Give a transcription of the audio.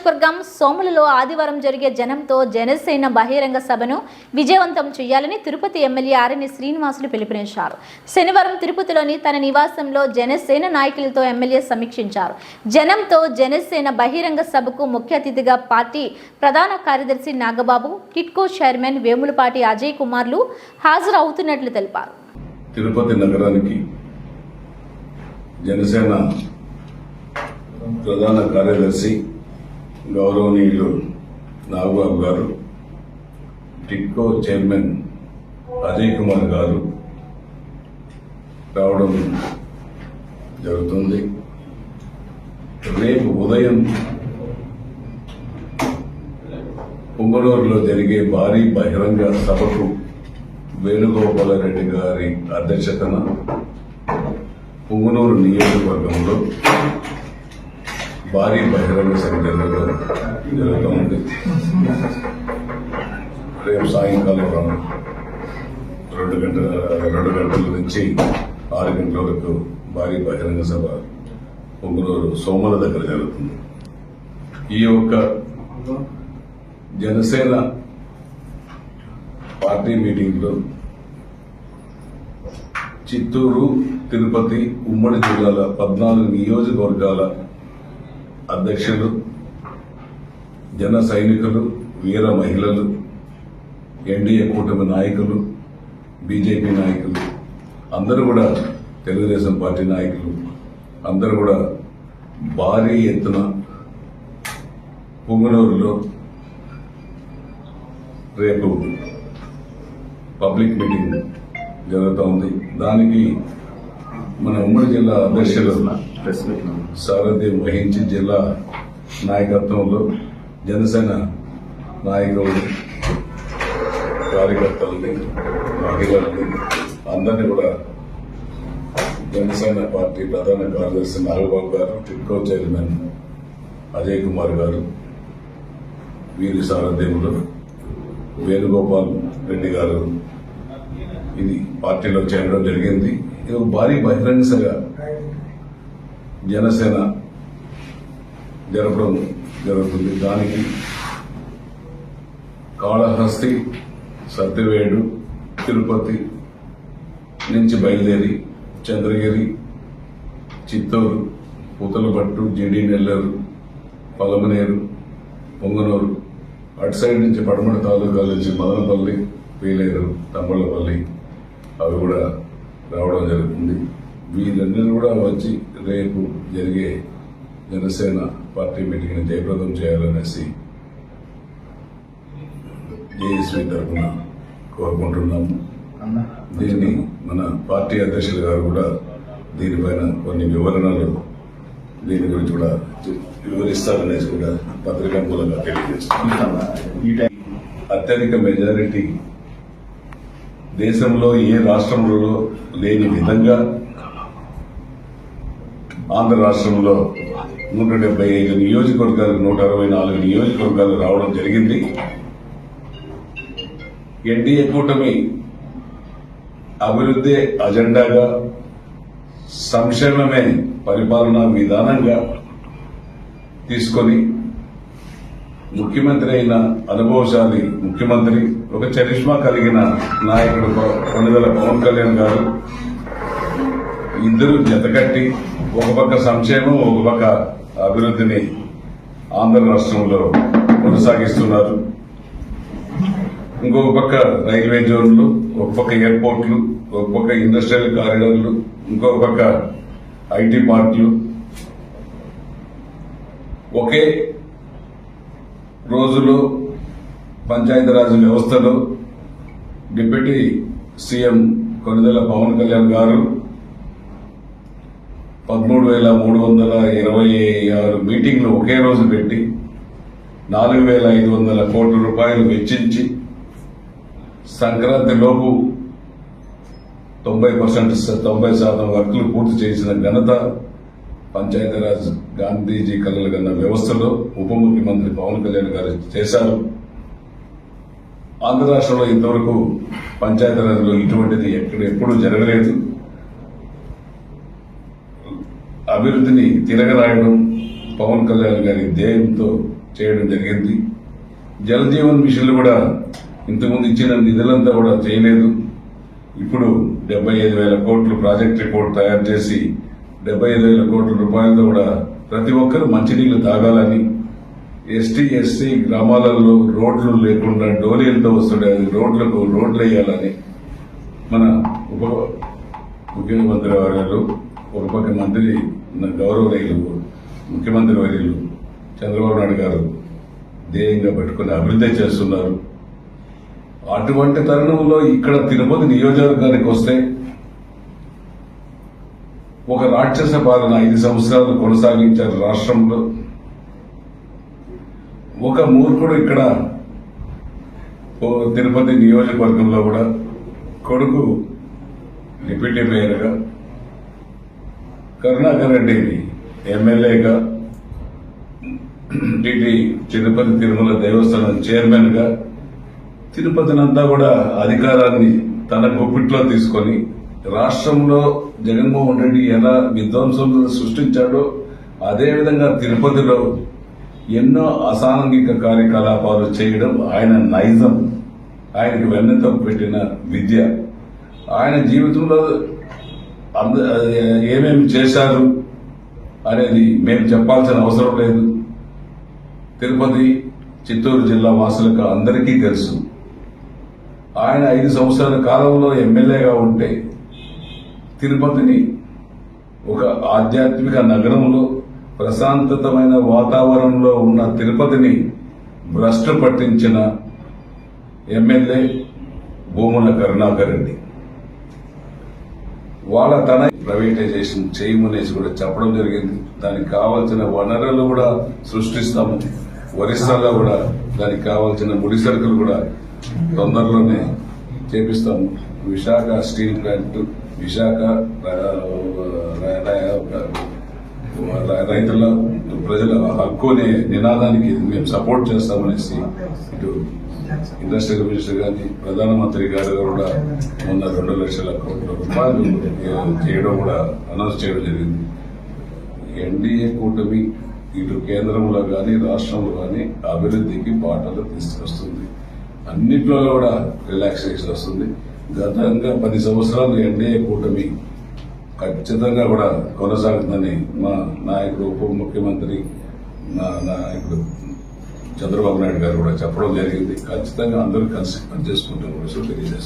నియోజకవర్గం సోములలో ఆదివారం జరిగే జనంతో జనసేన బహిరంగ సభను విజయవంతం చేయాలని తిరుపతి ఎమ్మెల్యే ఆర్ఎన్ శ్రీనివాసులు పిలుపునిచ్చారు. శనివారం తిరుపతిలోని తన నివాసంలో జనసేన నాయకులతో ఎమ్మెల్యే సమీక్షించారు. జనంతో జనసేన బహిరంగ సభకు ముఖ్య అతిథిగా పార్టీ ప్రధాన కార్యదర్శి నాగబాబు, కిట్కో చైర్మన్ వేములపాటి అజయ్ కుమార్లు హాజరవుతున్నట్లు తెలిపారు. తిరుపతి నగరానికి జనసేన ప్రధాన కార్యదర్శి గౌరవనీయులు నాగబాబు గారు, టిక్కో చైర్మన్ అజయ్ కుమార్ గారు రావడం జరుగుతుంది. రేపు ఉదయం పుంగనూరులో జరిగే భారీ బహిరంగ సభకు వేణుగోపాలరెడ్డి గారి అధ్యక్షతన పుంగనూరు నియోజకవర్గంలో భారీ బహిరంగ సభ జరుగుతుంది. రేపు సాయంకాలం 2 గంటల నుంచి 6 గంటల వరకు భారీ బహిరంగ సభ పుంగనూరు సోమల దగ్గర జరుగుతుంది. ఈ యొక్క జనసేన పార్టీ మీటింగ్లో చిత్తూరు, తిరుపతి ఉమ్మడి జిల్లాల 14 నియోజకవర్గాల అధ్యక్షులు, జన సైనికులు, వీర మహిళలు, ఎన్డీఏ కూటమి నాయకులు, బీజేపీ నాయకులు అందరూ కూడా, తెలుగుదేశం పార్టీ నాయకులు అందరూ కూడా భారీ ఎత్తున పుంగనూరులో రేపు పబ్లిక్ మీటింగ్ జరుగుతోంది. దానికి మన ఉమ్మడి జిల్లా అధ్యక్షులు సారథ్యం వహించి జిల్లా నాయకత్వంలో జనసేన నాయకులు, కార్యకర్తలని, మహిళలని అందరినీ కూడా జనసేన పార్టీ ప్రధాన కార్యదర్శి నాగబాబు గారు, టిక్కో చైర్మన్ అజయ్ కుమార్ గారు, వీరి సారథ్యంలో వేణుగోపాల్ రెడ్డి గారు ఇది పార్టీలో చేరడం జరిగింది. ఇది భారీ బహిరంగ సభ జనసేన జరపడం జరుగుతుంది. దానికి కాళహస్తి, సత్యవేడు, తిరుపతి నుంచి బయలుదేరి చంద్రగిరి, చిత్తూరు, పూతలపట్టు, జీడి నెల్లూరు, పలమనేరు, పొంగనూరు, అటు సైడ్ నుంచి పడమటి తాలూకాల నుంచి మదనపల్లి, పీలేరు, తమ్మళ్లపల్లి అవి కూడా రావడం జరుగుతుంది. వీళ్ళందరూ కూడా వచ్చి రేపు జరిగే జనసేన పార్టీ మీటింగ్ని జయప్రదం చేయాలనేసి జేఎస్వీ తరఫున కోరుకుంటున్నాము. దీన్ని మన పార్టీ అధ్యక్షులు గారు కూడా దీనిపైన కొన్ని వివరణలు దీని గురించి కూడా వివరిస్తారనేసి కూడా పత్రికా మూలంగా తెలియజేస్తున్నాం. అత్యధిక మెజారిటీ దేశంలో ఏ రాష్ట్రంలో లేని విధంగా ఆంధ్ర రాష్ట్రంలో 175 నియోజకవర్గాలు, 164 నియోజకవర్గాలు రావడం జరిగింది. ఎన్డీఏ కూటమి అభివృద్ధి అజెండాగా, సంక్షేమమే పరిపాలనా విధానంగా తీసుకొని ముఖ్యమంత్రి అయిన అనుభవశాలి ముఖ్యమంత్రి, ఒక చరిష్మా కలిగిన నాయకుడు కొణిదెల పవన్ కళ్యాణ్ గారు ఇద్దరు జతకట్టి ఒక పక్క సంక్షేమం, ఒక పక్క అభివృద్ధిని ఆంధ్ర రాష్ట్రంలో కొనసాగిస్తున్నారు. ఇంకొక పక్క రైల్వే జోన్లు, ఒక పక్క ఎయిర్పోర్ట్లు, ఒక పక్క ఇండస్ట్రియల్ కారిడార్లు, ఇంకొక పక్క ఐటీ పార్కులు ఒకే రోజులో పంచాయతీరాజ్ వ్యవస్థలో డిప్యూటీ సీఎం కొణిదెల పవన్ కళ్యాణ్ గారు 13,326 మీటింగ్లు ఒకే రోజు పెట్టి 4,500 కోట్ల రూపాయలు వెచ్చించి సంక్రాంతి లోపు 90% వర్కులు పూర్తి చేసిన ఘనత పంచాయతీరాజ్ గాంధీజీ కలలు కన్న వ్యవస్థలో ఉప ముఖ్యమంత్రి పవన్ కళ్యాణ్ గారు చేశారు. ఆంధ్ర రాష్ట్రంలో ఇంతవరకు పంచాయతీరాజ్లో ఇటువంటిది ఎప్పుడూ జరగలేదు. అభివృద్ధిని తిరగరాయడం పవన్ కళ్యాణ్ గారి ధ్యేయంతో చేయడం జరిగింది. జలజీవన్ మిషన్లు కూడా ఇంతకుముందు ఇచ్చిన నిధులంతా కూడా చేయలేదు. ఇప్పుడు 75,000 కోట్లు ప్రాజెక్ట్ రిపోర్ట్ తయారు చేసి 75,000 కోట్ల రూపాయలతో కూడా ప్రతి ఒక్కరు మంచినీళ్లు తాగాలని, ఎస్టీ ఎస్సీ గ్రామాలలో రోడ్లు లేకుండా డోలీలతో వస్తుండే రోడ్లు వేయాలని మన ఉప ముఖ్యమంత్రి వర్యులు, ఒక పక్క మంత్రి గౌరవనీయులు ముఖ్యమంత్రి వర్యులు చంద్రబాబు నాయుడు గారు ధ్యేయంగా పెట్టుకుని అభివృద్ధి చేస్తున్నారు. అటువంటి తరుణంలో ఇక్కడ తిరుపతి నియోజకవర్గానికి వస్తే ఒక రాక్షస పాలన 5 సంవత్సరాలు కొనసాగించారు రాష్ట్రంలో. ఒక మూర్ఖుడు ఇక్కడ తిరుపతి నియోజకవర్గంలో కూడా కొడుకు డిప్యూటీ మేయర్గా, కరుణాకర్ రెడ్డిని ఎమ్మెల్యేగా, తిరుపతి తిరుమల దేవస్థానం చైర్మన్ గా తిరుపతినంతా కూడా అధికారాన్ని తన గుప్పిట్లో తీసుకొని రాష్ట్రంలో జగన్మోహన్ రెడ్డి ఎలా విధ్వంసం సృష్టించాడో అదేవిధంగా తిరుపతిలో ఎన్నో అసాంఘిక కార్యకలాపాలు చేయడం ఆయన నైజం, ఆయనకు వెన్నెతో పెట్టిన విద్య. ఆయన జీవితంలో ఏమేమి చేశారు అనేది మేము చెప్పాల్సిన అవసరం లేదు. తిరుపతి చిత్తూరు జిల్లా వాసులకు అందరికీ తెలుసు. ఆయన 5 సంవత్సరాల కాలంలో ఎమ్మెల్యేగా ఉంటే తిరుపతిని ఒక ఆధ్యాత్మిక నగరంలో ప్రశాంతమైన వాతావరణంలో ఉన్న తిరుపతిని భ్రష్టు పట్టించిన ఎమ్మెల్యే భూముల కరుణాకర్ రెడ్డి. వాళ్ళ తన ప్రైవేటైజేషన్ చేయమనేసి కూడా చెప్పడం జరిగింది. దానికి కావాల్సిన వనరులు కూడా సృష్టిస్తాము. ఒరిస్సాలో కూడా దానికి కావాల్సిన ముడి సరుకులు కూడా తొందరలోనే చేపిస్తాము. విశాఖ స్టీల్ ప్లాంట్, విశాఖ రైతుల ప్రజల హక్కు అనే నినాదానికి మేము సపోర్ట్ చేస్తామనేసి ఇటు ఇండస్ట్రియల్ మినిస్టర్ గారి, ప్రధానమంత్రి గారు కూడా మొన్న 2 లక్షల కోట్ల రూపాయలు చేయడం కూడా అనౌన్స్ చేయడం జరిగింది. ఎన్డీఏ కూటమి ఇటు కేంద్రంలో కానీ రాష్ట్రంలో కానీ అభివృద్ధికి బాటలు తీసుకొస్తుంది. అన్నిట్లో కూడా రిలాక్సేషన్ వస్తుంది. గతంగా 10 సంవత్సరాలు ఎన్డీఏ కూటమి ఖచ్చితంగా కూడా కొనసాగుతుందని మా నాయకుడు ఉప ముఖ్యమంత్రి నాయకుడు చంద్రబాబు నాయుడు గారు కూడా చెప్పడం జరిగింది. ఖచ్చితంగా అందరూ కలిసి పనిచేసుకుంటాం కూడా తెలియజేస్తారు.